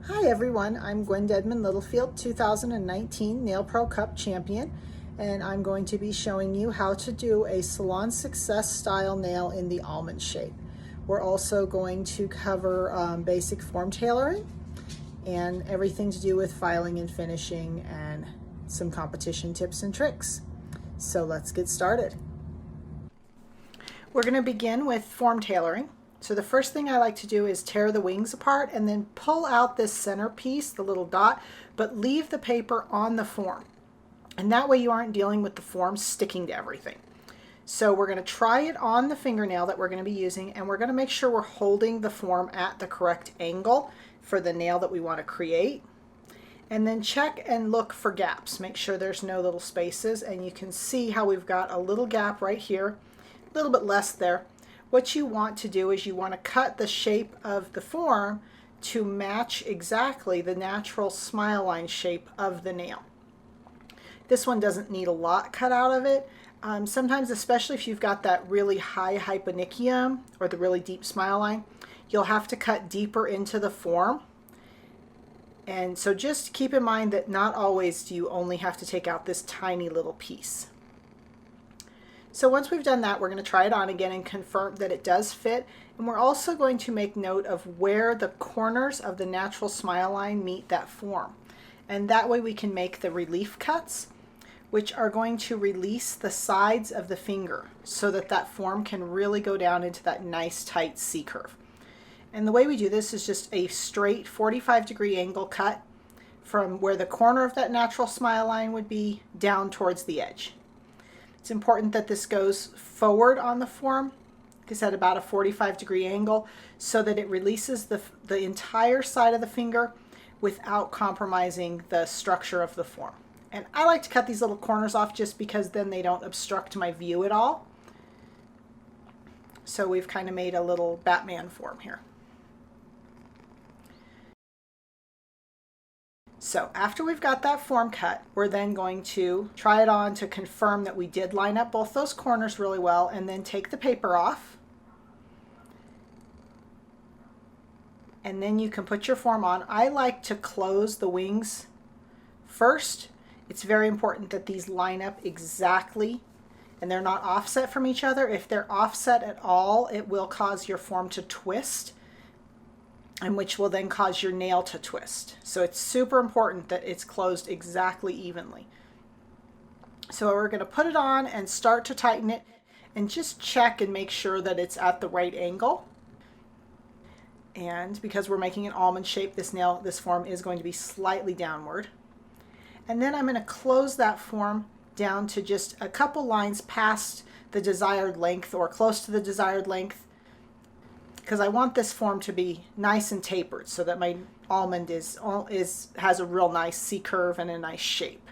Hi everyone, I'm Guin Deadman Littlefield, 2019 Nail Pro Cup champion, and I'm going to be showing you how to do a Salon Success style nail in the almond shape. We're also going to cover basic form tailoring and everything to do with filing and finishing and some competition tips and tricks. So let's get started. We're going to begin with form tailoring. So the first thing I like to do is tear the wings apart and then pull out this center piece, the little dot, but leave the paper on the form. And that way you aren't dealing with the form sticking to everything. So we're going to try it on the fingernail that we're going to be using, and we're going to make sure we're holding the form at the correct angle for the nail that we want to create. And then check and look for gaps. Make sure there's no little spaces, and you can see how we've got a little gap right here, a little bit less there. What you want to do is you want to cut the shape of the form to match exactly the natural smile line shape of the nail. This one doesn't need a lot cut out of it. Sometimes, especially if you've got that really high hyponychium or the really deep smile line, you'll have to cut deeper into the form. And so just keep in mind that not always do you only have to take out this tiny little piece. So once we've done that, we're going to try it on again and confirm that it does fit. And we're also going to make note of where the corners of the natural smile line meet that form. And that way we can make the relief cuts, which are going to release the sides of the finger so that that form can really go down into that nice tight C curve. And the way we do this is just a straight 45-degree angle cut from where the corner of that natural smile line would be down towards the edge. It's important that this goes forward on the form, because at about a 45-degree angle, so that it releases the entire side of the finger without compromising the structure of the form. And I like to cut these little corners off just because then they don't obstruct my view at all. So we've kind of made a little Batman form here. So after we've got that form cut, we're then going to try it on to confirm that we did line up both those corners really well, and then take the paper off. And then you can put your form on. I like to close the wings first. It's very important that these line up exactly and they're not offset from each other. If they're offset at all, it will cause your form to twist, and which will then cause your nail to twist. So it's super important that it's closed exactly evenly. So we're going to put it on and start to tighten it and just check and make sure that it's at the right angle. And because we're making an almond shape, this form is going to be slightly downward. And then I'm going to close that form down to just a couple lines past the desired length or close to the desired length, because I want this form to be nice and tapered so that my almond has a real nice C curve and a nice shape.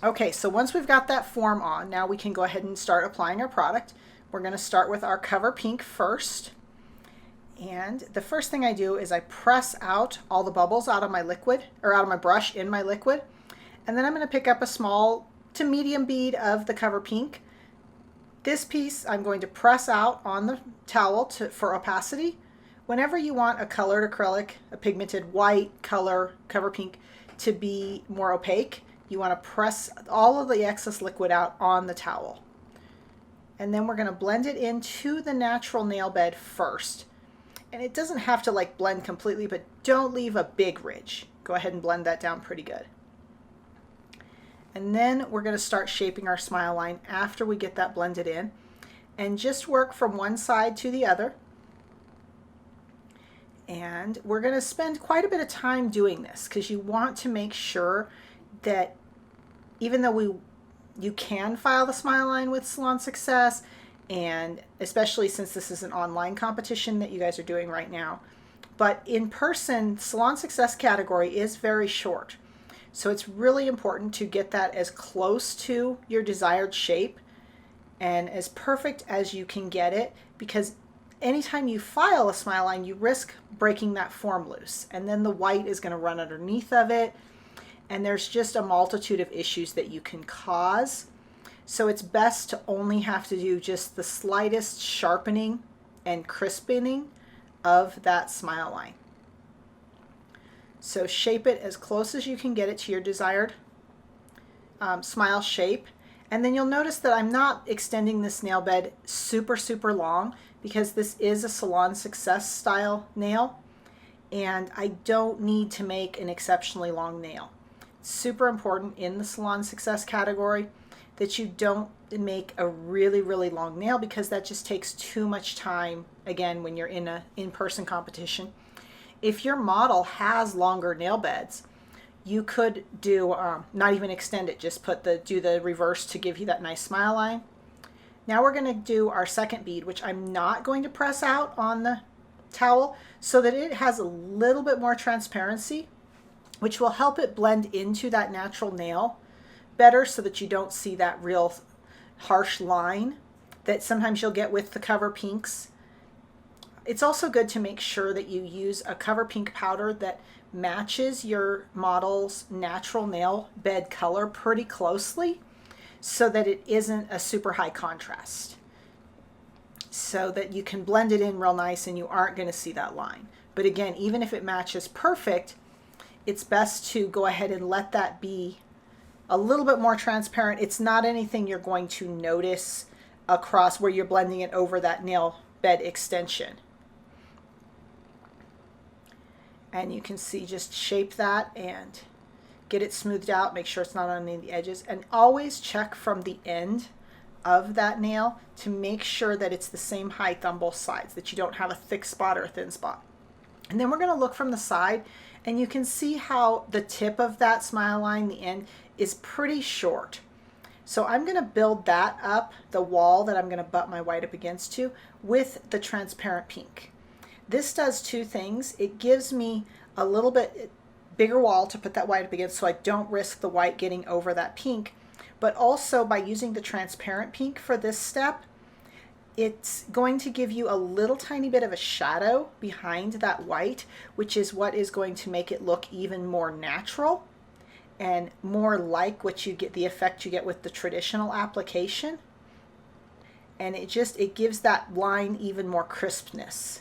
Okay, so once we've got that form on, now we can go ahead and start applying our product. We're going to start with our Cover Pink first. And the first thing I do is I press out all the bubbles out of my liquid, or out of my brush in my liquid. And then I'm going to pick up a small to medium bead of the Cover Pink. This piece I'm going to press out on the towel for opacity. Whenever you want a colored acrylic, a pigmented white color Cover Pink to be more opaque, you want to press all of the excess liquid out on the towel. And then we're going to blend it into the natural nail bed first. And it doesn't have to like blend completely, but don't leave a big ridge. Go ahead and blend that down pretty good. And then we're going to start shaping our smile line after we get that blended in, and just work from one side to the other. And we're going to spend quite a bit of time doing this because you want to make sure that even though you can file the smile line with Salon Success, and especially since this is an online competition that you guys are doing right now, but in person, Salon Success category is very short. So it's really important to get that as close to your desired shape and as perfect as you can get it, because anytime you file a smile line, you risk breaking that form loose, and then the white is going to run underneath of it, and there's just a multitude of issues that you can cause. So it's best to only have to do just the slightest sharpening and crisping of that smile line. So shape it as close as you can get it to your desired smile shape. And then you'll notice that I'm not extending this nail bed super long because this is a Salon Success style nail, and I don't need to make an exceptionally long nail. It's super important in the Salon Success category that you don't make a really long nail, because that just takes too much time, again, when you're in an in-person competition. If your model has longer nail beds, you could do, not even extend it, just do the reverse to give you that nice smile line. Now we're going to do our second bead, which I'm not going to press out on the towel, so that it has a little bit more transparency, which will help it blend into that natural nail better, so that you don't see that real harsh line that sometimes you'll get with the cover pinks. It's also good to make sure that you use a cover pink powder that matches your model's natural nail bed color pretty closely, so that it isn't a super high contrast, so that you can blend it in real nice and you aren't going to see that line. But again, even if it matches perfect, it's best to go ahead and let that be a little bit more transparent. It's not anything you're going to notice across where you're blending it over that nail bed extension. And you can see, just shape that and get it smoothed out. Make sure it's not on any of the edges, and always check from the end of that nail to make sure that it's the same height on both sides, that you don't have a thick spot or a thin spot. And then we're going to look from the side, and you can see how the tip of that smile line, the end, is pretty short. So I'm going to build that up, the wall that I'm going to butt my white up against to, with the transparent pink. This does two things. It gives me a little bit bigger wall to put that white up against, so I don't risk the white getting over that pink. But also, by using the transparent pink for this step, it's going to give you a little tiny bit of a shadow behind that white, which is what is going to make it look even more natural and more like what you get, the effect you get with the traditional application. And it gives that line even more crispness.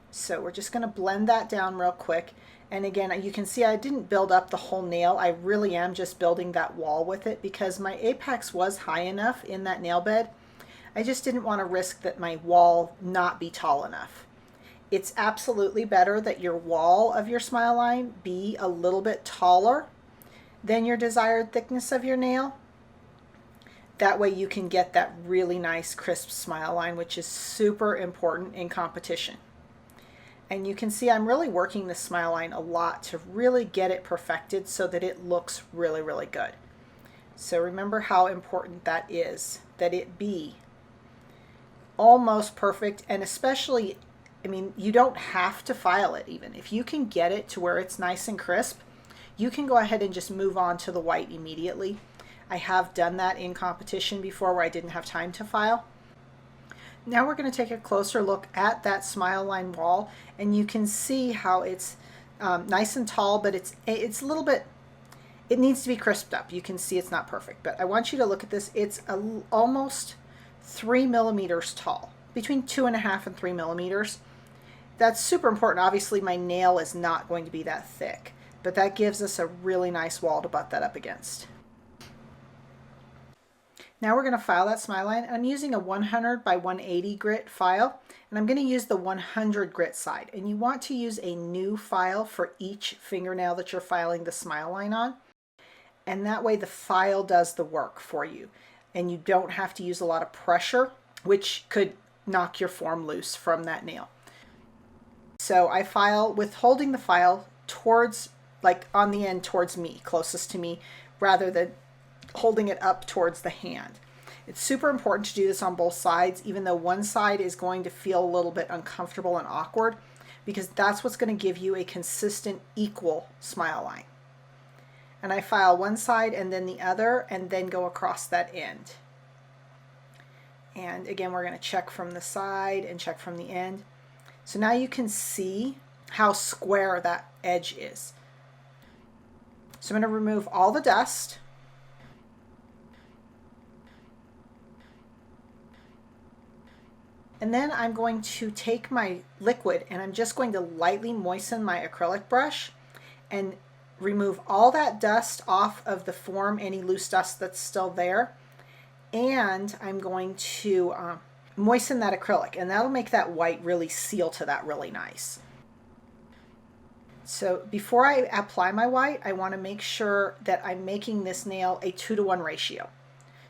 So we're just going to blend that down real quick. And again, you can see I didn't build up the whole nail. I really am just building that wall with it, because my apex was high enough in that nail bed. I just didn't want to risk that my wall not be tall enough. It's absolutely better that your wall of your smile line be a little bit taller than your desired thickness of your nail. That way you can get that really nice crisp smile line, which is super important in competition. And you can see I'm really working the smile line a lot to really get it perfected so that it looks really good. So remember how important that is, that it be almost perfect. And especially, I mean, you don't have to file it even. If you can get it to where it's nice and crisp, you can go ahead and just move on to the white immediately. I have done that in competition before where I didn't have time to file. Now we're going to take a closer look at that smile line wall, and you can see how it's nice and tall, but it's a little bit, it needs to be crisped up. You can see it's not perfect, but I want you to look at this. It's almost 3 millimeters tall, between 2.5 and 3 millimeters. That's super important. Obviously my nail is not going to be that thick, but that gives us a really nice wall to butt that up against. Now we're going to file that smile line. I'm using a 100 by 180 grit file, and I'm going to use the 100 grit side. And you want to use a new file for each fingernail that you're filing the smile line on. And that way the file does the work for you. And you don't have to use a lot of pressure, which could knock your form loose from that nail. So I file with holding the file towards, like on the end towards me, closest to me, rather than holding it up towards the hand. It's super important to do this on both sides, even though one side is going to feel a little bit uncomfortable and awkward, because that's what's going to give you a consistent, equal smile line. And I file one side and then the other, and then go across that end. And again, we're going to check from the side and check from the end. So now you can see how square that edge is. So I'm going to remove all the dust. And then I'm going to take my liquid and I'm just going to lightly moisten my acrylic brush and remove all that dust off of the form, any loose dust that's still there. And I'm going to moisten that acrylic, and that'll make that white really seal to that really nice. So before I apply my white, I want to make sure that I'm making this nail a 2-to-1 ratio.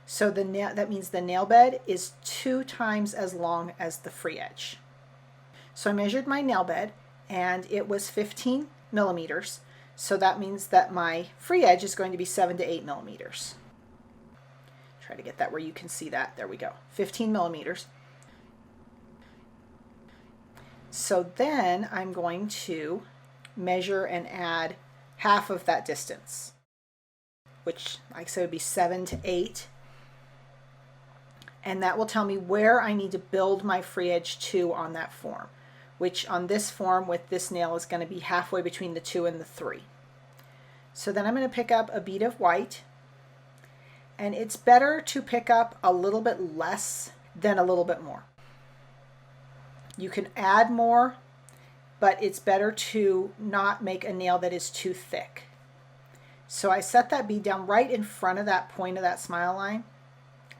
So that means the nail bed is 2 times as long as the free edge. So I measured my nail bed and it was 15 millimeters. So that means that my free edge is going to be 7 to 8 millimeters. Try to get that where you can see that. There we go. 15 millimeters. So then I'm going to measure and add half of that distance, which like I said would be 7 to 8. And that will tell me where I need to build my free edge to on that form, which on this form with this nail is going to be halfway between the 2 and the 3. So then I'm going to pick up a bead of white, and it's better to pick up a little bit less than a little bit more. You can add more, but it's better to not make a nail that is too thick. So I set that bead down right in front of that point of that smile line,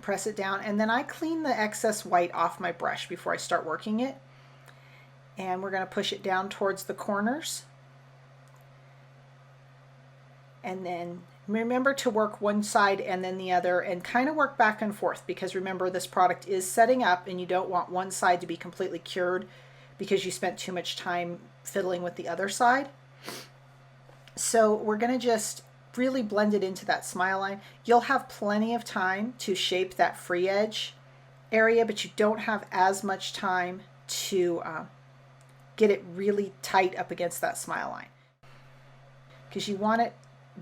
press it down, and then I clean the excess white off my brush before I start working it. And we're going to push it down towards the corners. And then remember to work one side and then the other and kind of work back and forth, because remember this product is setting up and you don't want one side to be completely cured because you spent too much time fiddling with the other side. So we're going to just really blend it into that smile line. You'll have plenty of time to shape that free edge area, but you don't have as much time to get it really tight up against that smile line, because you want it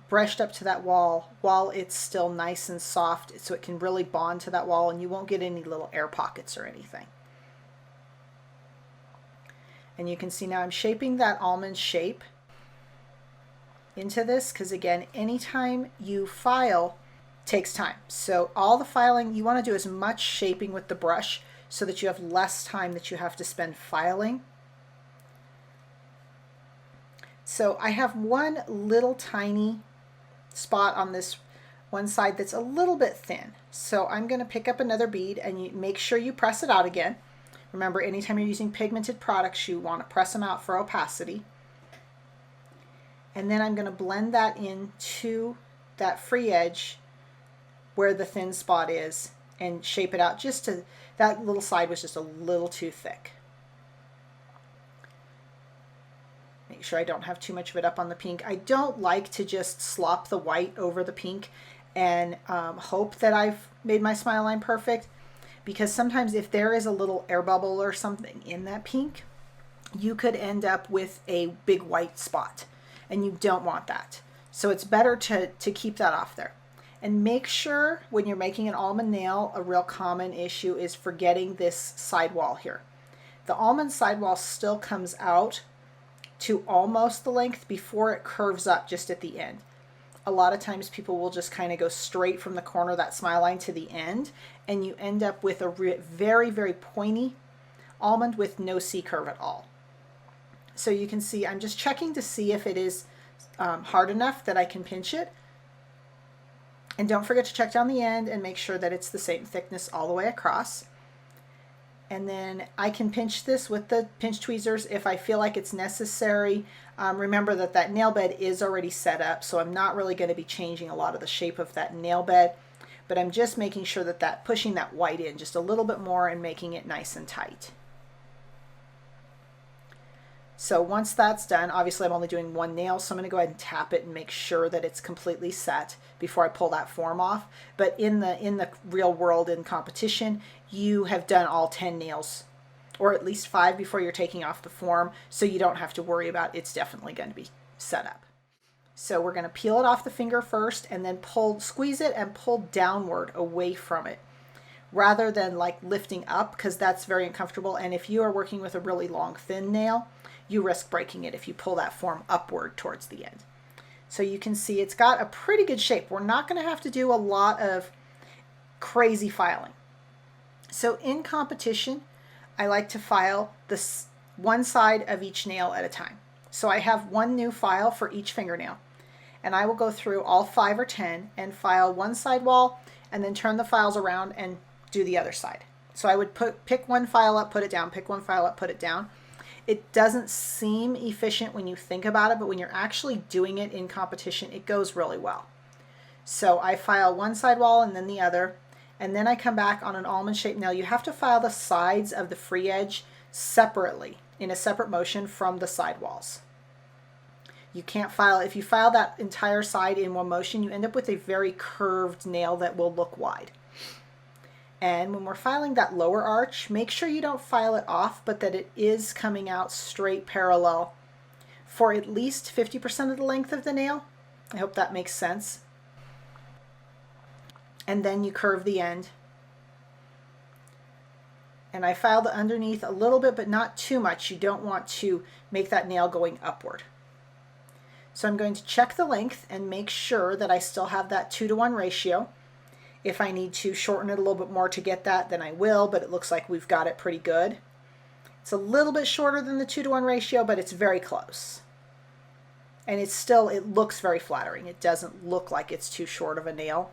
brushed up to that wall while it's still nice and soft so it can really bond to that wall and you won't get any little air pockets or anything. And you can see now I'm shaping that almond shape into this, because again, anytime you file takes time. So all the filing, you want to do as much shaping with the brush so that you have less time that you have to spend filing. So I have one little tiny spot on this one side that's a little bit thin. So I'm going to pick up another bead, and you make sure you press it out again. Remember, anytime you're using pigmented products, you want to press them out for opacity. And then I'm going to blend that into that free edge where the thin spot is and shape it out just to, that little side was just a little too thick. Make sure I don't have too much of it up on the pink. I don't like to just slop the white over the pink and hope that I've made my smile line perfect, because sometimes if there is a little air bubble or something in that pink, you could end up with a big white spot, and you don't want that. So it's better to keep that off there. And make sure when you're making an almond nail, a real common issue is forgetting this sidewall here. The almond sidewall still comes out to almost the length before it curves up just at the end. A lot of times people will just kind of go straight from the corner of that smile line to the end, and you end up with a very, very pointy almond with no C-curve at all. So you can see I'm just checking to see if it is hard enough that I can pinch it. And don't forget to check down the end and make sure that it's the same thickness all the way across. And then I can pinch this with the pinch tweezers if I feel like it's necessary. Remember that that nail bed is already set up, so I'm not really going to be changing a lot of the shape of that nail bed, but I'm just making sure that pushing that white in just a little bit more and making it nice and tight. So once that's done, obviously I'm only doing one nail, so I'm going to go ahead and tap it and make sure that it's completely set before I pull that form off. But in the real world, in competition, you have done all 10 nails, or at least 5 before you're taking off the form, so you don't have to worry about it's definitely going to be set up. So we're going to peel it off the finger first, and then squeeze it and pull downward away from it, rather than like lifting up, because that's very uncomfortable. And if you are working with a really long, thin nail, you risk breaking it if you pull that form upward towards the end. So you can see it's got a pretty good shape. We're not going to have to do a lot of crazy filing. So in competition, I like to file this one side of each nail at a time. So I have one new file for each fingernail, and I will go through all 5 or 10 and file one sidewall and then turn the files around and do the other side. So I would pick one file up, put it down, pick one file up, put it down. It doesn't seem efficient when you think about it, but when you're actually doing it in competition, it goes really well. So I file one sidewall and then the other, and then I come back on an almond shaped nail. You have to file the sides of the free edge separately in a separate motion from the sidewalls. You can't file, if you file that entire side in one motion, you end up with a very curved nail that will look wide. And when we're filing that lower arch, make sure you don't file it off, but that it is coming out straight parallel for at least 50% of the length of the nail. I hope that makes sense. And then you curve the end. And I file the underneath a little bit, but not too much. You don't want to make that nail going upward. So I'm going to check the length and make sure that I still have that 2-to-1 ratio. If I need to shorten it a little bit more to get that, then I will, but it looks like we've got it pretty good. It's a little bit shorter than the 2-to-1 ratio, but it's very close. And it's still, it looks very flattering. It doesn't look like it's too short of a nail.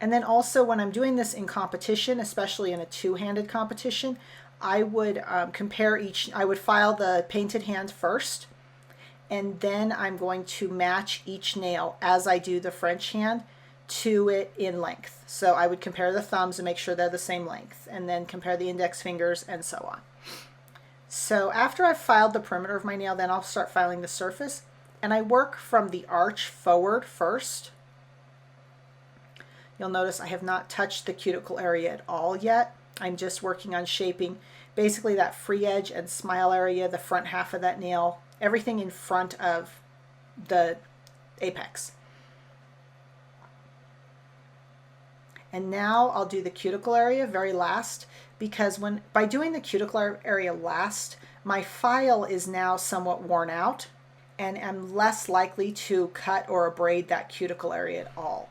And then also when I'm doing this in competition, especially in a two-handed competition, I would I would file the painted hand first, and then I'm going to match each nail as I do the French hand to it in length. So I would compare the thumbs and make sure they're the same length, and then compare the index fingers and so on. So after I've filed the perimeter of my nail, then I'll start filing the surface, and I work from the arch forward first. You'll notice I have not touched the cuticle area at all yet. I'm just working on shaping basically that free edge and smile area, the front half of that nail, everything in front of the apex. And now I'll do the cuticle area very last, because by doing the cuticle area last, my file is now somewhat worn out and I'm less likely to cut or abrade that cuticle area at all.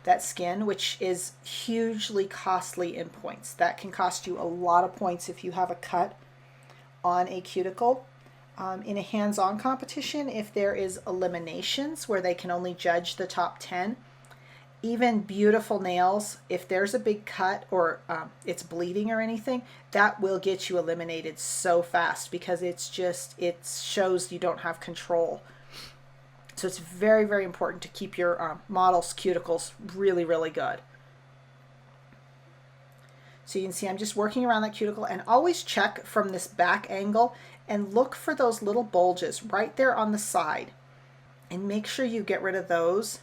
That skin, which is hugely costly in points. That can cost you a lot of points if you have a cut on a cuticle. In a hands-on competition, if there is eliminations where they can only judge the top 10, even beautiful nails, if there's a big cut or it's bleeding or anything, that will get you eliminated so fast, because it shows you don't have control. So it's very, very important to keep your model's cuticles really, really good. So you can see I'm just working around that cuticle, and always check from this back angle and look for those little bulges right there on the side, and make sure you get rid of those.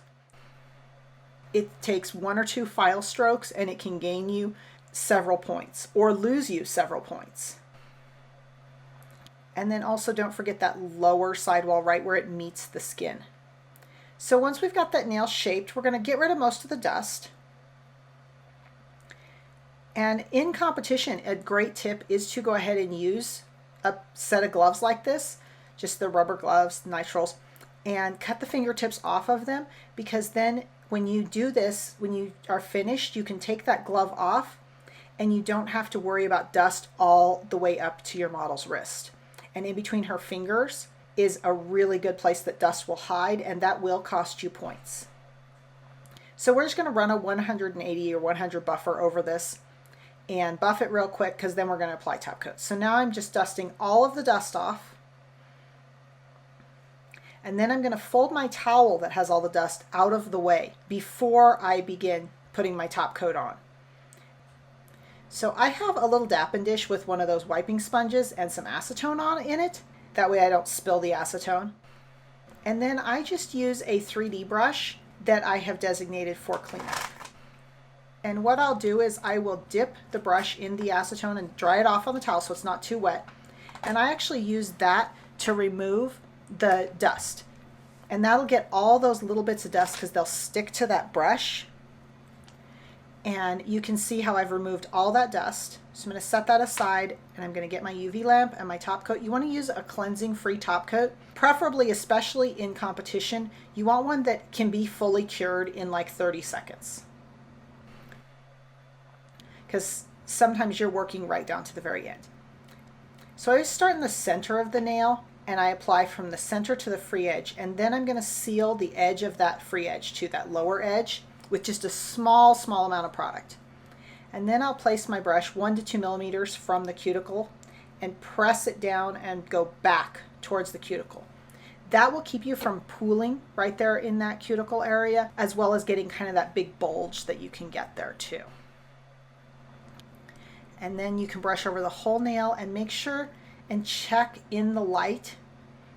It takes 1 or 2 file strokes and it can gain you several points or lose you several points. And then also don't forget that lower sidewall right where it meets the skin. So once we've got that nail shaped, we're going to get rid of most of the dust. And in competition, a great tip is to go ahead and use a set of gloves like this, just the rubber gloves, nitrils, and cut the fingertips off of them, because then when you do this, when you are finished, you can take that glove off and you don't have to worry about dust all the way up to your model's wrist. And in between her fingers is a really good place that dust will hide, and that will cost you points. So we're just going to run a 180 or 100 buffer over this and buff it real quick, because then we're going to apply top coat. So now I'm just dusting all of the dust off, and then I'm going to fold my towel that has all the dust out of the way before I begin putting my top coat on. So I have a little dapping dish with one of those wiping sponges and some acetone in it. That way I don't spill the acetone. And then I just use a 3D brush that I have designated for cleanup. And what I'll do is I will dip the brush in the acetone and dry it off on the towel so it's not too wet. And I actually use that to remove the dust. And that'll get all those little bits of dust, because they'll stick to that brush. And you can see how I've removed all that dust. So I'm going to set that aside, and I'm going to get my UV lamp and my top coat. You want to use a cleansing free top coat, preferably, especially in competition. You want one that can be fully cured in like 30 seconds. because sometimes you're working right down to the very end. So I start in the center of the nail and I apply from the center to the free edge, and then I'm going to seal the edge of that free edge to that lower edge with just a small amount of product. And then I'll place my brush 1 to 2 millimeters from the cuticle and press it down and go back towards the cuticle. That will keep you from pooling right there in that cuticle area, as well as getting kind of that big bulge that you can get there too. And then you can brush over the whole nail and make sure and check in the light.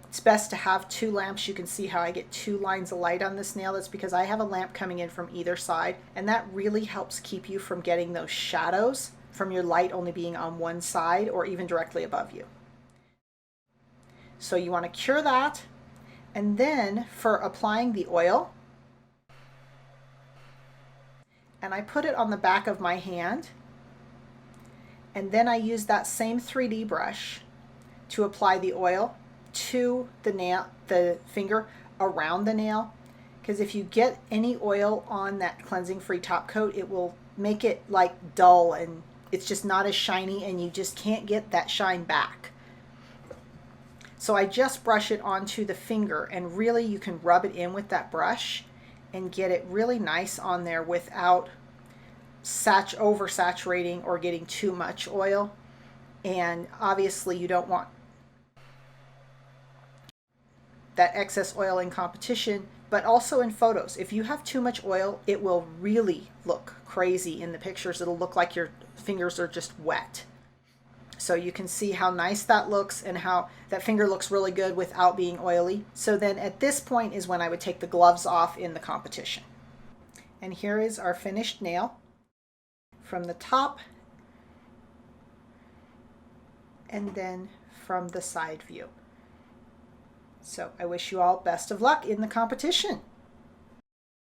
It's best to have 2 lamps. You can see how I get 2 lines of light on this nail. That's because I have a lamp coming in from either side, and that really helps keep you from getting those shadows from your light only being on one side or even directly above you. So you want to cure that. And then for applying the oil, and I put it on the back of my hand, and then I use that same 3D brush to apply the oil to the nail, the finger around the nail, because if you get any oil on that cleansing free top coat, it will make it like dull and it's just not as shiny, and you just can't get that shine back. So I just brush it onto the finger, and really you can rub it in with that brush and get it really nice on there without oversaturating or getting too much oil. And obviously you don't want that excess oil in competition, but also in photos. If you have too much oil, it will really look crazy in the pictures. It'll look like your fingers are just wet. So you can see how nice that looks and how that finger looks really good without being oily. So then at this point is when I would take the gloves off in the competition. And here is our finished nail from the top and then from the side view. So I wish you all best of luck in the competition.